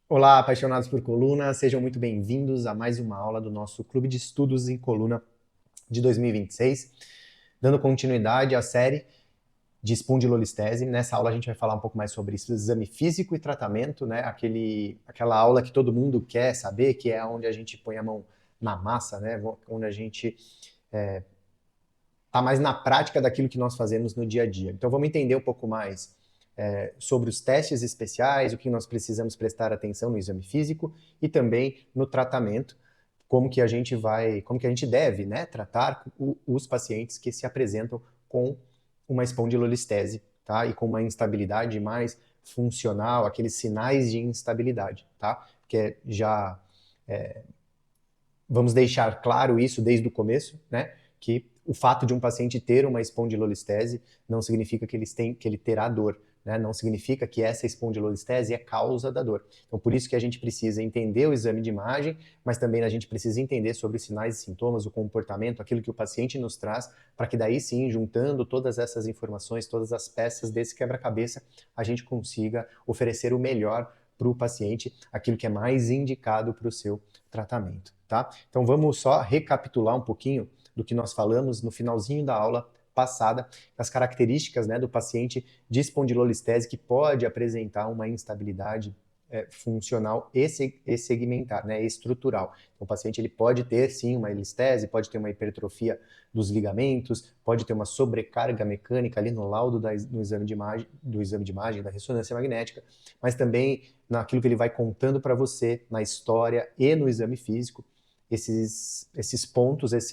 Olá, apaixonados por coluna, sejam muito bem-vindos a mais uma aula do nosso Clube de Estudos em Coluna de 2026, dando continuidade à série de espondilolistese. Nessa aula a gente vai falar um pouco mais sobre exame físico e tratamento, né? Aquela aula que todo mundo quer saber, que é onde a gente põe a mão na massa, né? Onde a gente está mais na prática daquilo que nós fazemos no dia a dia. Então vamos entender um pouco mais sobre os testes especiais, o que nós precisamos prestar atenção no exame físico e também no tratamento, como que a gente deve, né, tratar os pacientes que se apresentam com uma espondilolistese, tá? E com uma instabilidade mais funcional, aqueles sinais de instabilidade, tá? Que já vamos deixar claro isso desde o começo, né? Que o fato de um paciente ter uma espondilolistese não significa que ele terá dor, né? Não significa que essa espondilolistese é causa da dor. Então, por isso que a gente precisa entender o exame de imagem, mas também a gente precisa entender sobre os sinais e sintomas, o comportamento, aquilo que o paciente nos traz, para que daí sim, juntando todas essas informações, todas as peças desse quebra-cabeça, a gente consiga oferecer o melhor para o paciente, aquilo que é mais indicado para o seu tratamento, tá? Então vamos só recapitular um pouquinho do que nós falamos no finalzinho da aula passada, as características, né, do paciente de espondilolistese que pode apresentar uma instabilidade funcional e segmentar, né, estrutural. Então, o paciente ele pode ter sim uma elistese, pode ter uma hipertrofia dos ligamentos, pode ter uma sobrecarga mecânica ali no laudo no exame de imagem, do exame de imagem, da ressonância magnética, mas também naquilo que ele vai contando para você na história e no exame físico. Esses pontos, esses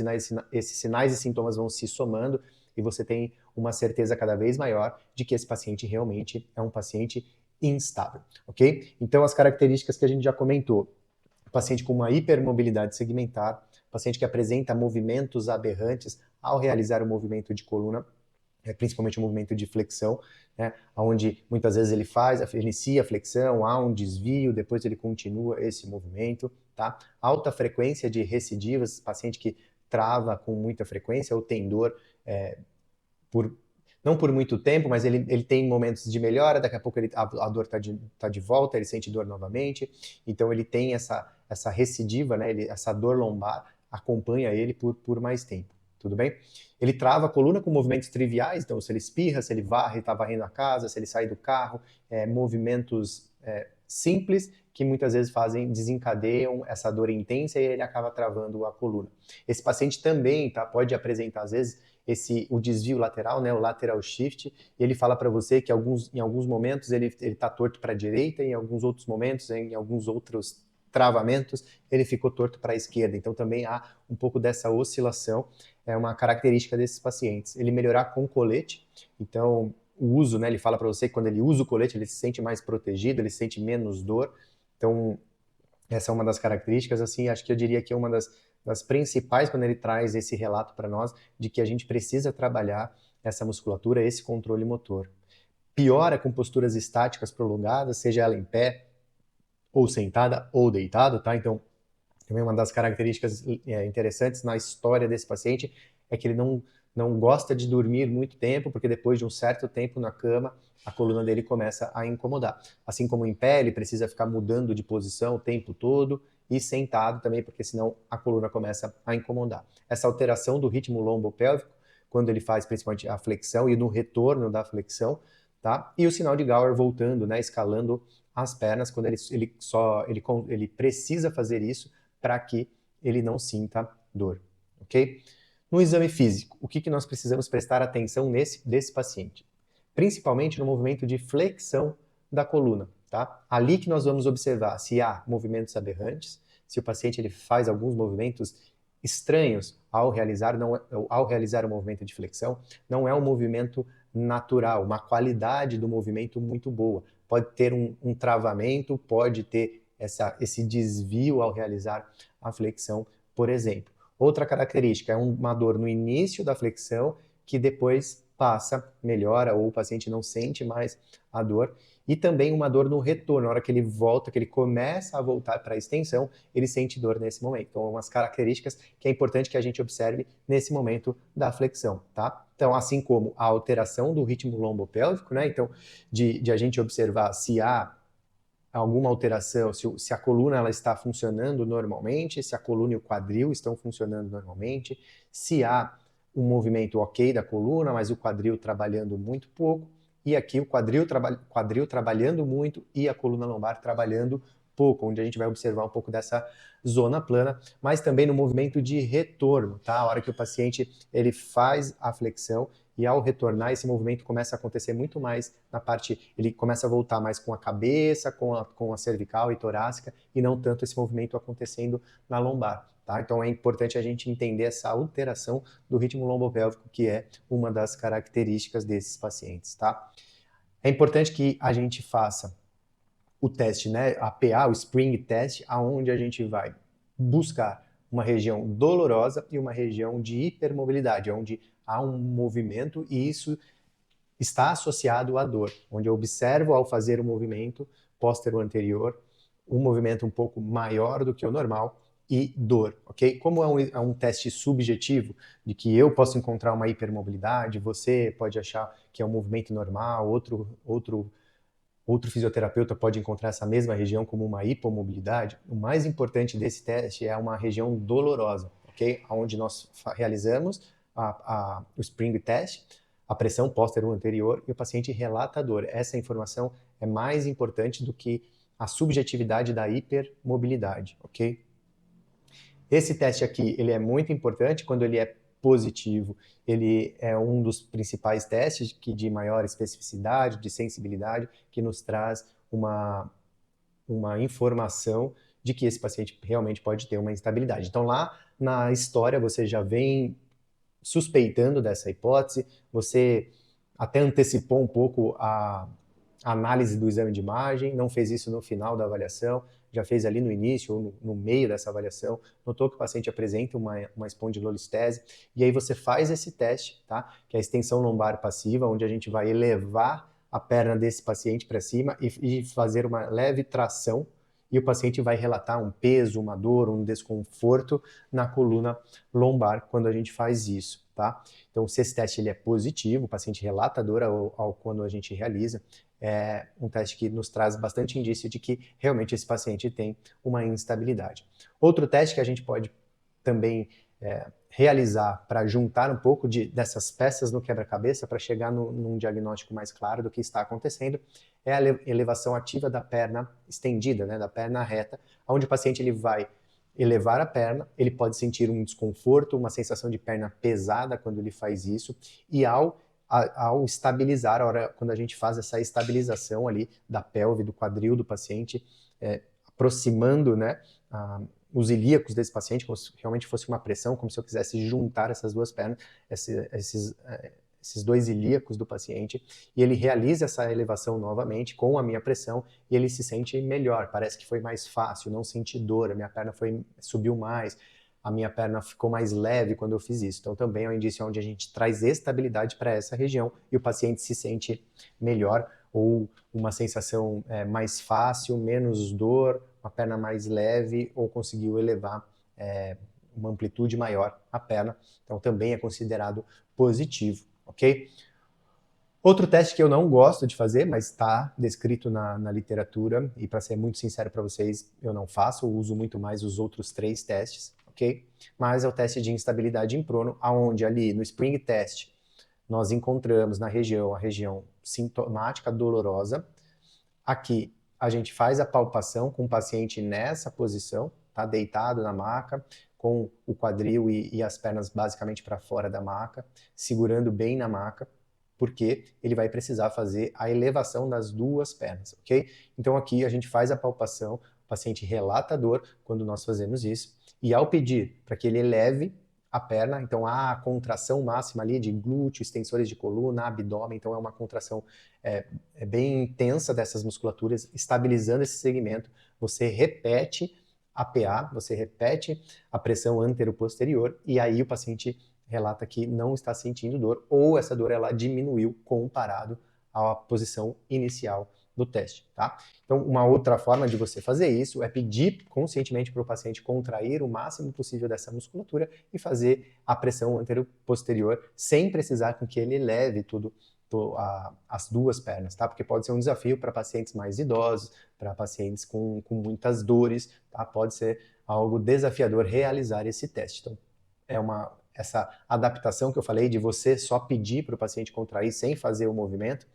sinais e sintomas vão se somando e você tem uma certeza cada vez maior de que esse paciente realmente é um paciente instável, ok? Então, as características que a gente já comentou: paciente com uma hipermobilidade segmentar, paciente que apresenta movimentos aberrantes ao realizar o movimento de coluna, principalmente o movimento de flexão, né, onde muitas vezes ele inicia a flexão, há um desvio, depois ele continua esse movimento, tá? Alta frequência de recidivas, paciente que trava com muita frequência ou tem dor por não por muito tempo, mas ele tem momentos de melhora, daqui a pouco a dor tá de volta, ele sente dor novamente, então ele tem essa recidiva, né, essa dor lombar acompanha ele por mais tempo, tudo bem? Ele trava a coluna com movimentos triviais, então se ele espirra, se ele varre, está varrendo a casa, se ele sai do carro, movimentos simples que muitas vezes desencadeiam essa dor intensa e ele acaba travando a coluna. Esse paciente também pode apresentar, às vezes, o desvio lateral, né, o lateral shift, e ele fala para você que em alguns momentos ele está torto para a direita, em alguns outros momentos, em alguns outros travamentos, ele ficou torto para a esquerda. Então também há um pouco dessa oscilação, é uma característica desses pacientes. Ele melhorar com colete, então o uso, né, ele fala para você que quando ele usa o colete ele se sente mais protegido, ele sente menos dor. Então essa é uma das características, assim, acho que eu diria que é uma das principais quando ele traz esse relato para nós de que a gente precisa trabalhar essa musculatura, esse controle motor. Piora com posturas estáticas prolongadas, seja ela em pé, ou sentada, ou deitado, tá? Então, também uma das características interessantes na história desse paciente é que ele não gosta de dormir muito tempo, porque depois de um certo tempo na cama, a coluna dele começa a incomodar. Assim como em pé, ele precisa ficar mudando de posição o tempo todo, e sentado também, porque senão a coluna começa a incomodar. Essa alteração do ritmo lombopélvico, quando ele faz principalmente a flexão e no retorno da flexão, tá? E o sinal de Gower voltando, né, escalando as pernas, quando ele precisa fazer isso para que ele não sinta dor, ok? No exame físico, o que nós precisamos prestar atenção desse paciente? Principalmente no movimento de flexão da coluna, tá? Ali que nós vamos observar se há movimentos aberrantes, se o paciente ele faz alguns movimentos estranhos ao realizar o movimento de flexão, não é um movimento natural, uma qualidade do movimento muito boa. Pode ter um travamento, pode ter esse desvio ao realizar a flexão, por exemplo. Outra característica é uma dor no início da flexão que depois passa, melhora, ou o paciente não sente mais a dor. E também uma dor no retorno, na hora que ele volta, que ele começa a voltar para a extensão, ele sente dor nesse momento. Então, umas características que é importante que a gente observe nesse momento da flexão, tá? Então, assim como a alteração do ritmo lombopélvico, né? Então, de a gente observar se há alguma alteração, se a coluna ela está funcionando normalmente, se a coluna e o quadril estão funcionando normalmente, se há um movimento ok da coluna, mas o quadril trabalhando muito pouco, e aqui o quadril trabalhando muito e a coluna lombar trabalhando pouco, onde a gente vai observar um pouco dessa zona plana, mas também no movimento de retorno, tá? A hora que o paciente ele faz a flexão e ao retornar esse movimento começa a acontecer muito mais na parte, ele começa a voltar mais com a cabeça, com a cervical e torácica e não tanto esse movimento acontecendo na lombar. Tá? Então é importante a gente entender essa alteração do ritmo lombopélvico, que é uma das características desses pacientes. Tá? É importante que a gente faça o teste, né, a PA, o Spring Test, aonde a gente vai buscar uma região dolorosa e uma região de hipermobilidade, onde há um movimento e isso está associado à dor, onde eu observo ao fazer o movimento póstero anterior, um movimento um pouco maior do que o normal e dor, ok? Como é um teste subjetivo, de que eu posso encontrar uma hipermobilidade, você pode achar que é um movimento normal, outro fisioterapeuta pode encontrar essa mesma região como uma hipomobilidade. O mais importante desse teste é uma região dolorosa, ok? Onde nós realizamos o Spring Test, a pressão póstero anterior e o paciente relata a dor. Essa informação é mais importante do que a subjetividade da hipermobilidade, ok? Esse teste aqui, ele é muito importante quando ele é positivo. Ele é um dos principais testes de maior especificidade, de sensibilidade, que nos traz uma informação de que esse paciente realmente pode ter uma instabilidade. Então, lá na história, você já vem suspeitando dessa hipótese, você até antecipou um pouco a análise do exame de imagem, não fez isso no final da avaliação, já fez ali no início ou no meio dessa avaliação, notou que o paciente apresenta uma espondilolistese, e aí você faz esse teste, tá? Que é a extensão lombar passiva, onde a gente vai elevar a perna desse paciente para cima e fazer uma leve tração, e o paciente vai relatar um peso, uma dor, um desconforto na coluna lombar quando a gente faz isso, tá? Então, se esse teste ele é positivo, o paciente relata a dor quando a gente realiza, é um teste que nos traz bastante indício de que realmente esse paciente tem uma instabilidade. Outro teste que a gente pode também realizar para juntar um pouco dessas peças no quebra-cabeça para chegar num diagnóstico mais claro do que está acontecendo é a elevação ativa da perna estendida, né, da perna reta, onde o paciente ele vai elevar a perna, ele pode sentir um desconforto, uma sensação de perna pesada quando ele faz isso, e ao estabilizar, quando a gente faz essa estabilização ali da pelve, do quadril do paciente, aproximando, né, os ilíacos desse paciente, como se realmente fosse uma pressão, como se eu quisesse juntar essas duas pernas, esses dois ilíacos do paciente, e ele realiza essa elevação novamente com a minha pressão, e ele se sente melhor, parece que foi mais fácil, não senti dor, a minha perna subiu mais, a minha perna ficou mais leve quando eu fiz isso. Então também é um indício onde a gente traz estabilidade para essa região e o paciente se sente melhor, ou uma sensação mais fácil, menos dor, uma perna mais leve, ou conseguiu elevar uma amplitude maior a perna. Então também é considerado positivo, ok? Outro teste que eu não gosto de fazer, mas está descrito na literatura, e para ser muito sincero para vocês, eu não faço, eu uso muito mais os outros 3 testes, ok? Mas é o teste de instabilidade em prono, aonde ali no Spring Test nós encontramos a região sintomática dolorosa. Aqui a gente faz a palpação com o paciente nessa posição, tá deitado na maca, com o quadril e as pernas basicamente para fora da maca, segurando bem na maca, porque ele vai precisar fazer a elevação das duas pernas, ok? Então aqui a gente faz a palpação, o paciente relata a dor quando nós fazemos isso, e ao pedir para que ele eleve a perna, então há a contração máxima ali de glúteo, extensores de coluna, abdômen, então é uma contração bem intensa dessas musculaturas, estabilizando esse segmento, você repete a PA, você repete a pressão antero-posterior, e aí o paciente relata que não está sentindo dor, ou essa dor ela diminuiu comparado à posição inicial do teste, tá? Então, uma outra forma de você fazer isso é pedir conscientemente para o paciente contrair o máximo possível dessa musculatura e fazer a pressão antero-posterior sem precisar com que ele leve tudo as duas pernas, tá? Porque pode ser um desafio para pacientes mais idosos, para pacientes com muitas dores, tá? Pode ser algo desafiador realizar esse teste. Então, essa adaptação que eu falei de você só pedir para o paciente contrair sem fazer o movimento,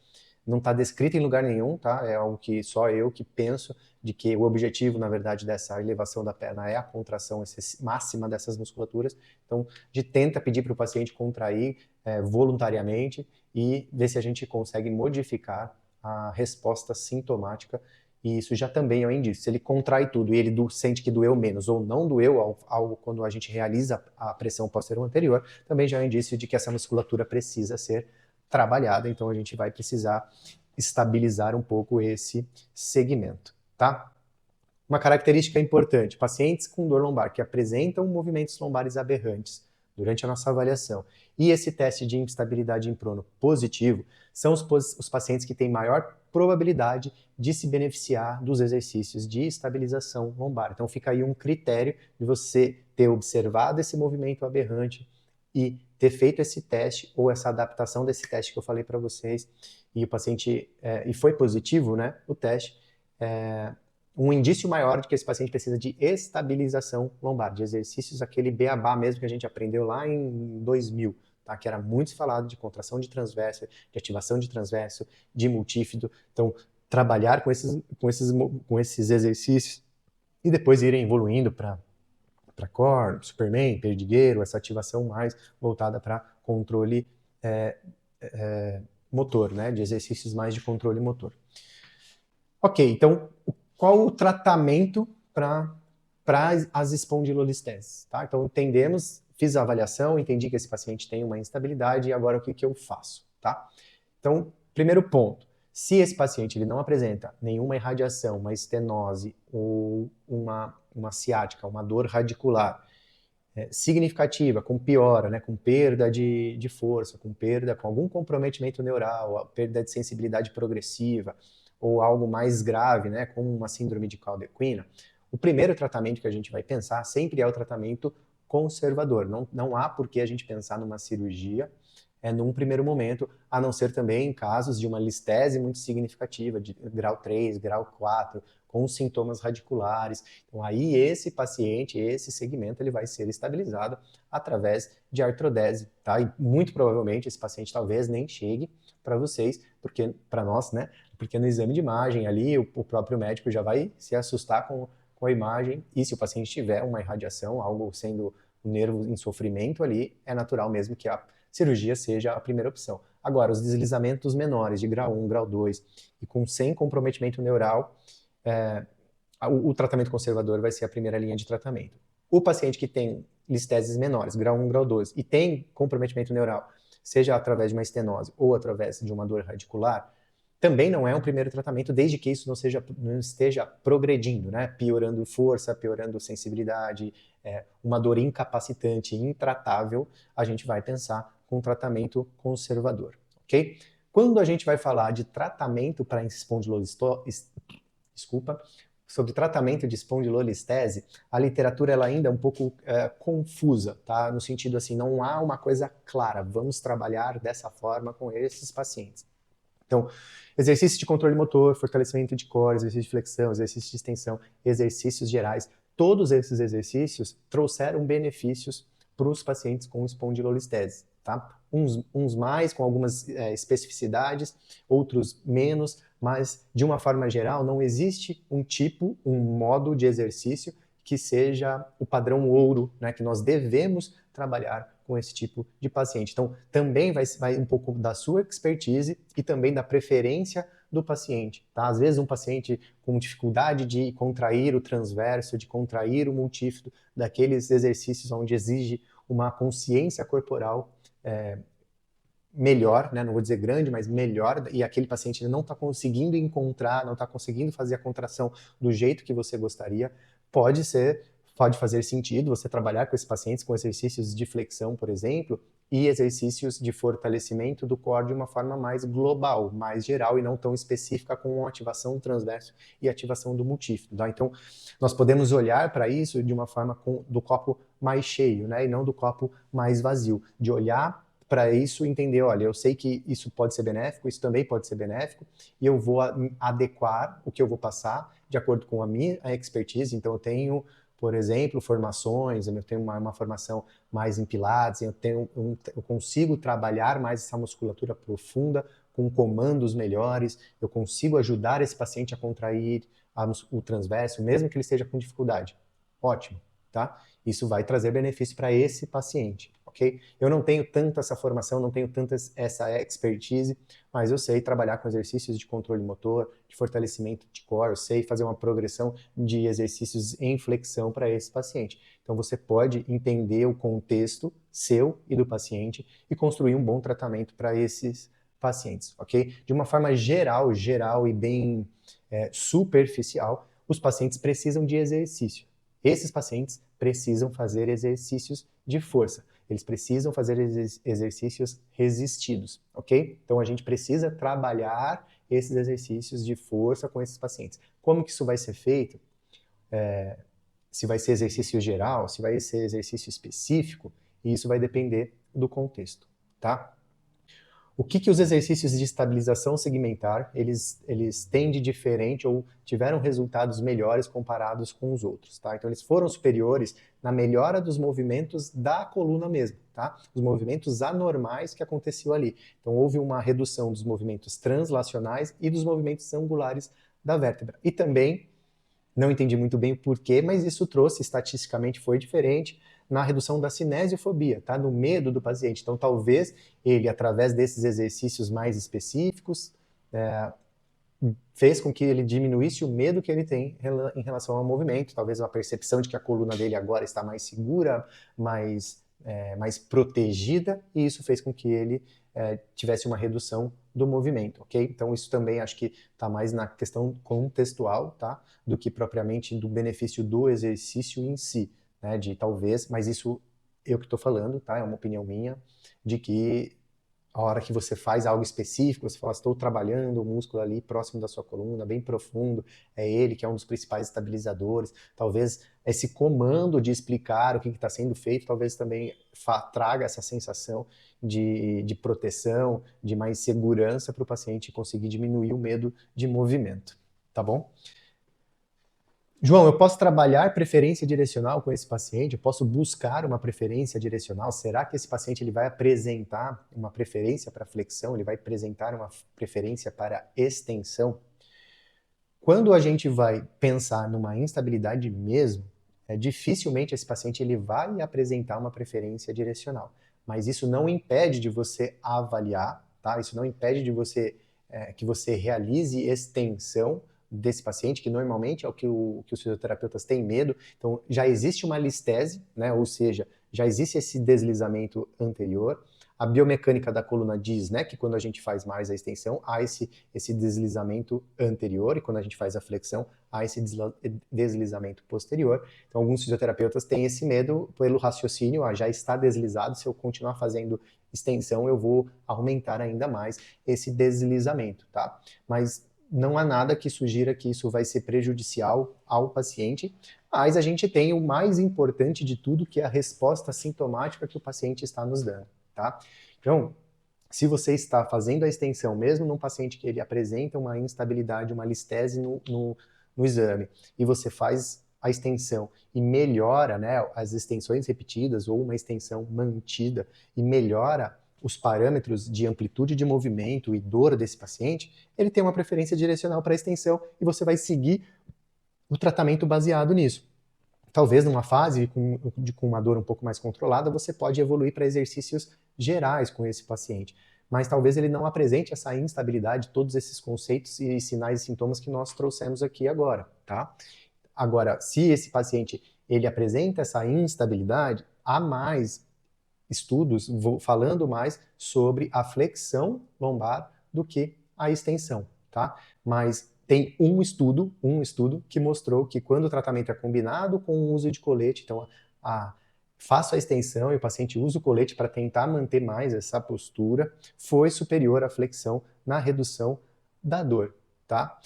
não está descrito em lugar nenhum, tá? É algo que só eu que penso de que o objetivo, na verdade, dessa elevação da perna é a contração máxima dessas musculaturas. Então, tenta pedir para o paciente contrair voluntariamente e ver se a gente consegue modificar a resposta sintomática. E isso já também é um indício. Se ele contrai tudo e ele sente que doeu menos ou não doeu algo quando a gente realiza a pressão posterior anterior, também já é um indício de que essa musculatura precisa ser trabalhada, então a gente vai precisar estabilizar um pouco esse segmento, tá? Uma característica importante, pacientes com dor lombar que apresentam movimentos lombares aberrantes durante a nossa avaliação e esse teste de instabilidade em prono positivo são os pacientes que têm maior probabilidade de se beneficiar dos exercícios de estabilização lombar. Então fica aí um critério de você ter observado esse movimento aberrante e ter feito esse teste ou essa adaptação desse teste que eu falei para vocês e o paciente e foi positivo, né? O teste um indício maior de que esse paciente precisa de estabilização lombar, de exercícios aquele beabá mesmo que a gente aprendeu lá em 2000, tá? Que era muito falado de contração de transverso, de ativação de transverso, de multífido. Então trabalhar com esses exercícios e depois irem evoluindo para core, Superman, perdigueiro, essa ativação mais voltada para controle motor, né, de exercícios mais de controle motor. Ok, então qual o tratamento para as espondilolisteses? Tá? Então entendemos, fiz a avaliação, entendi que esse paciente tem uma instabilidade e agora o que eu faço? Tá? Então, primeiro ponto, se esse paciente ele não apresenta nenhuma irradiação, uma estenose ou uma ciática, uma dor radicular significativa, com piora, né, com perda de força, com algum comprometimento neural, perda de sensibilidade progressiva, ou algo mais grave, né, como uma síndrome de Caldequina, o primeiro tratamento que a gente vai pensar sempre é o tratamento conservador. Não há por que a gente pensar numa cirurgia num primeiro momento, a não ser também em casos de uma listese muito significativa, de grau 3, grau 4, com sintomas radiculares. Então aí esse paciente, esse segmento, ele vai ser estabilizado através de artrodese, tá? E muito provavelmente esse paciente talvez nem chegue para vocês, porque para nós, né? Porque no exame de imagem ali, o próprio médico já vai se assustar com a imagem, e se o paciente tiver uma irradiação, algo sendo o nervo em sofrimento ali, é natural mesmo que a cirurgia seja a primeira opção. Agora, os deslizamentos menores de grau 1, grau 2 e sem comprometimento neural, o tratamento conservador vai ser a primeira linha de tratamento. O paciente que tem listeses menores, grau 1, grau 2, e tem comprometimento neural, seja através de uma estenose ou através de uma dor radicular, também não é um primeiro tratamento, desde que isso não esteja progredindo, né? Piorando força, piorando sensibilidade, uma dor incapacitante, intratável, a gente vai pensar com tratamento conservador, ok? Quando a gente vai falar de tratamento para sobre tratamento de espondilolistese, a literatura ela ainda é um pouco confusa, tá? No sentido assim, não há uma coisa clara, vamos trabalhar dessa forma com esses pacientes. Então, exercício de controle motor, fortalecimento de core, exercício de flexão, exercício de extensão, exercícios gerais, todos esses exercícios trouxeram benefícios para os pacientes com espondilolistese, tá? Uns mais, com algumas especificidades, outros menos, mas de uma forma geral não existe um modo de exercício que seja o padrão ouro, né, que nós devemos trabalhar com esse tipo de paciente. Então, também vai um pouco da sua expertise e também da preferência do paciente, tá? Às vezes um paciente com dificuldade de contrair o transverso, de contrair o multífido, daqueles exercícios onde exige uma consciência corporal melhor, né? Não vou dizer grande, mas melhor, e aquele paciente não está conseguindo encontrar, não está conseguindo fazer a contração do jeito que você gostaria, pode fazer sentido você trabalhar com esses pacientes com exercícios de flexão, por exemplo, e exercícios de fortalecimento do core de uma forma mais global, mais geral e não tão específica com ativação do transverso e ativação do multífido. Tá? Então, nós podemos olhar para isso de uma forma do copo mais cheio, né? E não do copo mais vazio, de olhar para isso entender, olha, eu sei que isso pode ser benéfico, isso também pode ser benéfico, e eu vou adequar o que eu vou passar de acordo com a minha expertise. Então eu tenho, por exemplo, formações, eu tenho uma formação mais em Pilates, eu consigo trabalhar mais essa musculatura profunda, com comandos melhores, eu consigo ajudar esse paciente a contrair o transverso, mesmo que ele esteja com dificuldade. Ótimo, tá? Isso vai trazer benefício para esse paciente, ok? Eu não tenho tanta essa formação, não tenho tanta essa expertise, mas eu sei trabalhar com exercícios de controle motor, de fortalecimento de core, eu sei fazer uma progressão de exercícios em flexão para esse paciente. Então você pode entender o contexto seu e do paciente e construir um bom tratamento para esses pacientes, ok? De uma forma geral e bem superficial, os pacientes precisam de exercício. Esses pacientes precisam fazer exercícios de força. Eles precisam fazer exercícios resistidos, ok? Então a gente precisa trabalhar esses exercícios de força com esses pacientes. Como que isso vai ser feito? Se vai ser exercício geral, se vai ser exercício específico, isso vai depender do contexto, tá? O que os exercícios de estabilização segmentar, eles têm de diferente ou tiveram resultados melhores comparados com os outros, tá? Então eles foram superiores na melhora dos movimentos da coluna mesmo, tá? Os movimentos anormais que aconteciam ali. Então houve uma redução dos movimentos translacionais e dos movimentos angulares da vértebra. E também, não entendi muito bem o porquê, mas isso trouxe, estatisticamente foi diferente, na redução da cinesiofobia, tá? No medo do paciente. Então, talvez ele, através desses exercícios mais específicos, fez com que ele diminuísse o medo que ele tem em relação ao movimento, talvez uma percepção de que a coluna dele agora está mais segura, mais protegida, e isso fez com que ele tivesse uma redução do movimento, ok? Então isso também acho que está mais na questão contextual, tá? Do que propriamente do benefício do exercício em si, né? De talvez, mas isso eu que estou falando, tá? É uma opinião minha, de que a hora que você faz algo específico, você fala, estou trabalhando o músculo ali próximo da sua coluna, bem profundo, é ele que é um dos principais estabilizadores. Talvez esse comando de explicar o que está sendo feito, talvez também traga essa sensação de proteção, de mais segurança para o paciente conseguir diminuir o medo de movimento, tá bom? João, eu posso trabalhar preferência direcional com esse paciente? Eu posso buscar uma preferência direcional? Será que esse paciente ele vai apresentar uma preferência para flexão? Ele vai apresentar uma preferência para extensão? Quando a gente vai pensar numa instabilidade mesmo, dificilmente esse paciente ele vai apresentar uma preferência direcional. Mas isso não impede de você avaliar, tá? Isso não impede de você que você realize extensão desse paciente, que normalmente é o que os fisioterapeutas têm medo. Então, já existe uma listese, né? Ou seja, já existe esse deslizamento anterior. A biomecânica da coluna diz, né, que quando a gente faz mais a extensão, há esse deslizamento anterior, e quando a gente faz a flexão, há esse deslizamento posterior. Então, alguns fisioterapeutas têm esse medo pelo raciocínio, já está deslizado, se eu continuar fazendo extensão, eu vou aumentar ainda mais esse deslizamento, tá? Mas não há nada que sugira que isso vai ser prejudicial ao paciente, mas a gente tem o mais importante de tudo, que é a resposta sintomática que o paciente está nos dando, tá? Então, se você está fazendo a extensão, mesmo num paciente que ele apresenta uma instabilidade, uma listese no exame, e você faz a extensão e melhora, né, as extensões repetidas ou uma extensão mantida e melhora os parâmetros de amplitude de movimento e dor desse paciente, ele tem uma preferência direcional para a extensão e você vai seguir o tratamento baseado nisso. Talvez numa fase com uma dor um pouco mais controlada, você pode evoluir para exercícios gerais com esse paciente. Mas talvez ele não apresente essa instabilidade, todos esses conceitos e sinais e sintomas que nós trouxemos aqui agora, tá? Agora, se esse paciente ele apresenta essa instabilidade, há mais estudos falando mais sobre a flexão lombar do que a extensão, tá? Mas tem um estudo que mostrou que quando o tratamento é combinado com o uso de colete, então faço a extensão e o paciente usa o colete para tentar manter mais essa postura, foi superior à flexão na redução da dor, tá?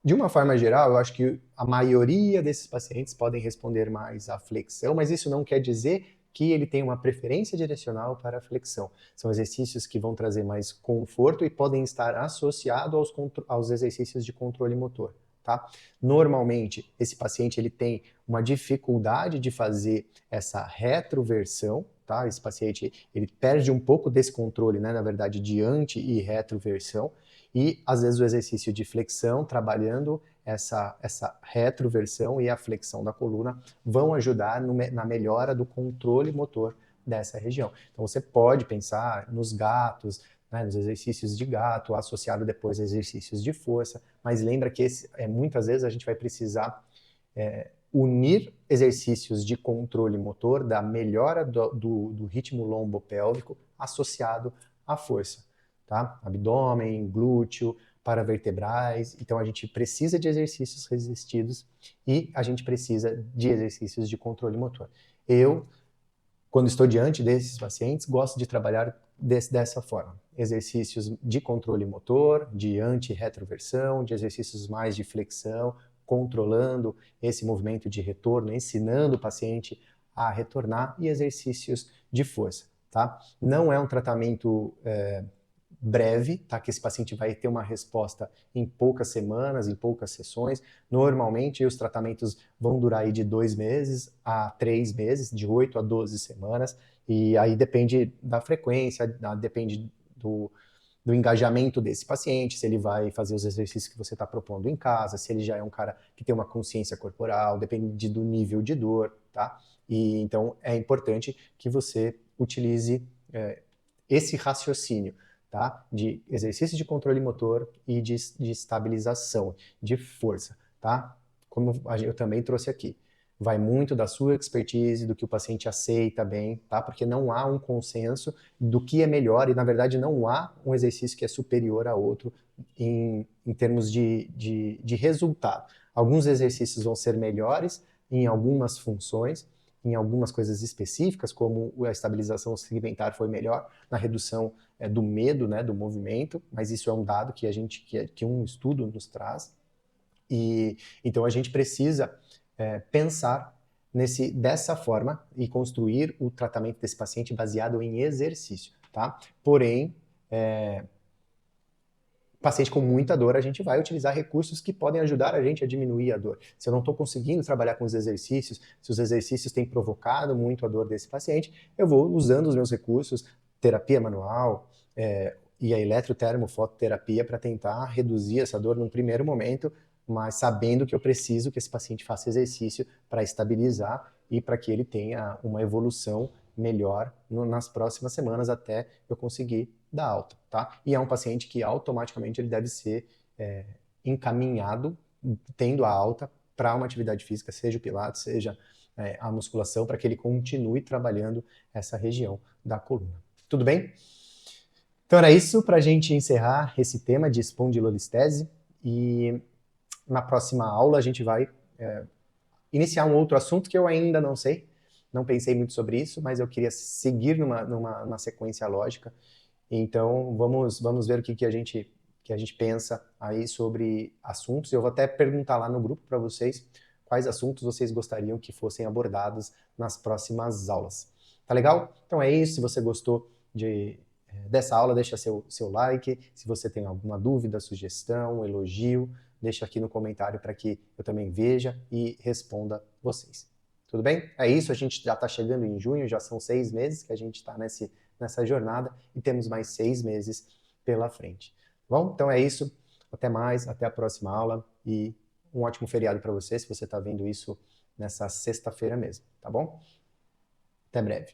De uma forma geral, eu acho que a maioria desses pacientes podem responder mais à flexão, mas isso não quer dizer que ele tem uma preferência direcional para a flexão. São exercícios que vão trazer mais conforto e podem estar associados aos exercícios de controle motor. Tá? Normalmente, esse paciente ele tem uma dificuldade de fazer essa retroversão, tá? Esse paciente ele perde um pouco desse controle, né? Na verdade, de anti e retroversão, e às vezes o exercício de flexão, trabalhando essa retroversão e a flexão da coluna, vão ajudar na melhora do controle motor dessa região. Então você pode pensar nos gatos, né, nos exercícios de gato, associado depois a exercícios de força, mas lembra que muitas vezes a gente vai precisar unir exercícios de controle motor da melhora do ritmo lombopélvico associado à força, tá? Abdômen, glúteo, paravertebrais. Então a gente precisa de exercícios resistidos e a gente precisa de exercícios de controle motor. Eu, quando estou diante desses pacientes, gosto de trabalhar dessa forma. Exercícios de controle motor, de anti-retroversão, de exercícios mais de flexão, controlando esse movimento de retorno, ensinando o paciente a retornar, e exercícios de força, tá? Não é um tratamento breve, tá? Que esse paciente vai ter uma resposta em poucas semanas, em poucas sessões. Normalmente os tratamentos vão durar aí de 2 meses a 3 meses, de 8 a 12 semanas, e aí depende da frequência, depende do engajamento desse paciente, se ele vai fazer os exercícios que você está propondo em casa, se ele já é um cara que tem uma consciência corporal, depende do nível de dor, tá? E então é importante que você utilize esse raciocínio, tá? De exercício de controle motor e de estabilização, de força, tá? Como eu também trouxe aqui. Vai muito da sua expertise, do que o paciente aceita bem, tá? Porque não há um consenso do que é melhor e, na verdade, não há um exercício que é superior a outro em termos de resultado. Alguns exercícios vão ser melhores em algumas funções, em algumas coisas específicas, como a estabilização segmentar foi melhor na redução do medo, né, do movimento, mas isso é um dado que um estudo nos traz. E então a gente precisa pensar dessa forma e construir o tratamento desse paciente baseado em exercício, tá? Porém, paciente com muita dor, a gente vai utilizar recursos que podem ajudar a gente a diminuir a dor. Se eu não estou conseguindo trabalhar com os exercícios, se os exercícios têm provocado muito a dor desse paciente, eu vou usando os meus recursos, terapia manual e a eletrotermofototerapia para tentar reduzir essa dor num primeiro momento, mas sabendo que eu preciso que esse paciente faça exercício para estabilizar e para que ele tenha uma evolução melhor nas próximas semanas até eu conseguir dar alta, tá? E é um paciente que automaticamente ele deve ser encaminhado, tendo a alta, para uma atividade física, seja o pilates, seja a musculação, para que ele continue trabalhando essa região da coluna. Tudo bem? Então era isso para a gente encerrar esse tema de espondilolistese, e na próxima aula a gente vai iniciar um outro assunto que eu ainda não sei, não pensei muito sobre isso, mas eu queria seguir numa sequência lógica. Então vamos ver o que a gente pensa aí sobre assuntos. Eu vou até perguntar lá no grupo para vocês quais assuntos vocês gostariam que fossem abordados nas próximas aulas. Tá legal? Então é isso. Se você gostou dessa aula, deixa seu like. Se você tem alguma dúvida, sugestão, elogio, deixa aqui no comentário para que eu também veja e responda vocês. Tudo bem? É isso, a gente já está chegando em junho, já são 6 meses que a gente está nessa jornada e temos mais 6 meses pela frente. Bom, então é isso. Até mais, até a próxima aula e um ótimo feriado para você, se você está vendo isso nessa sexta-feira mesmo, tá bom? Até breve.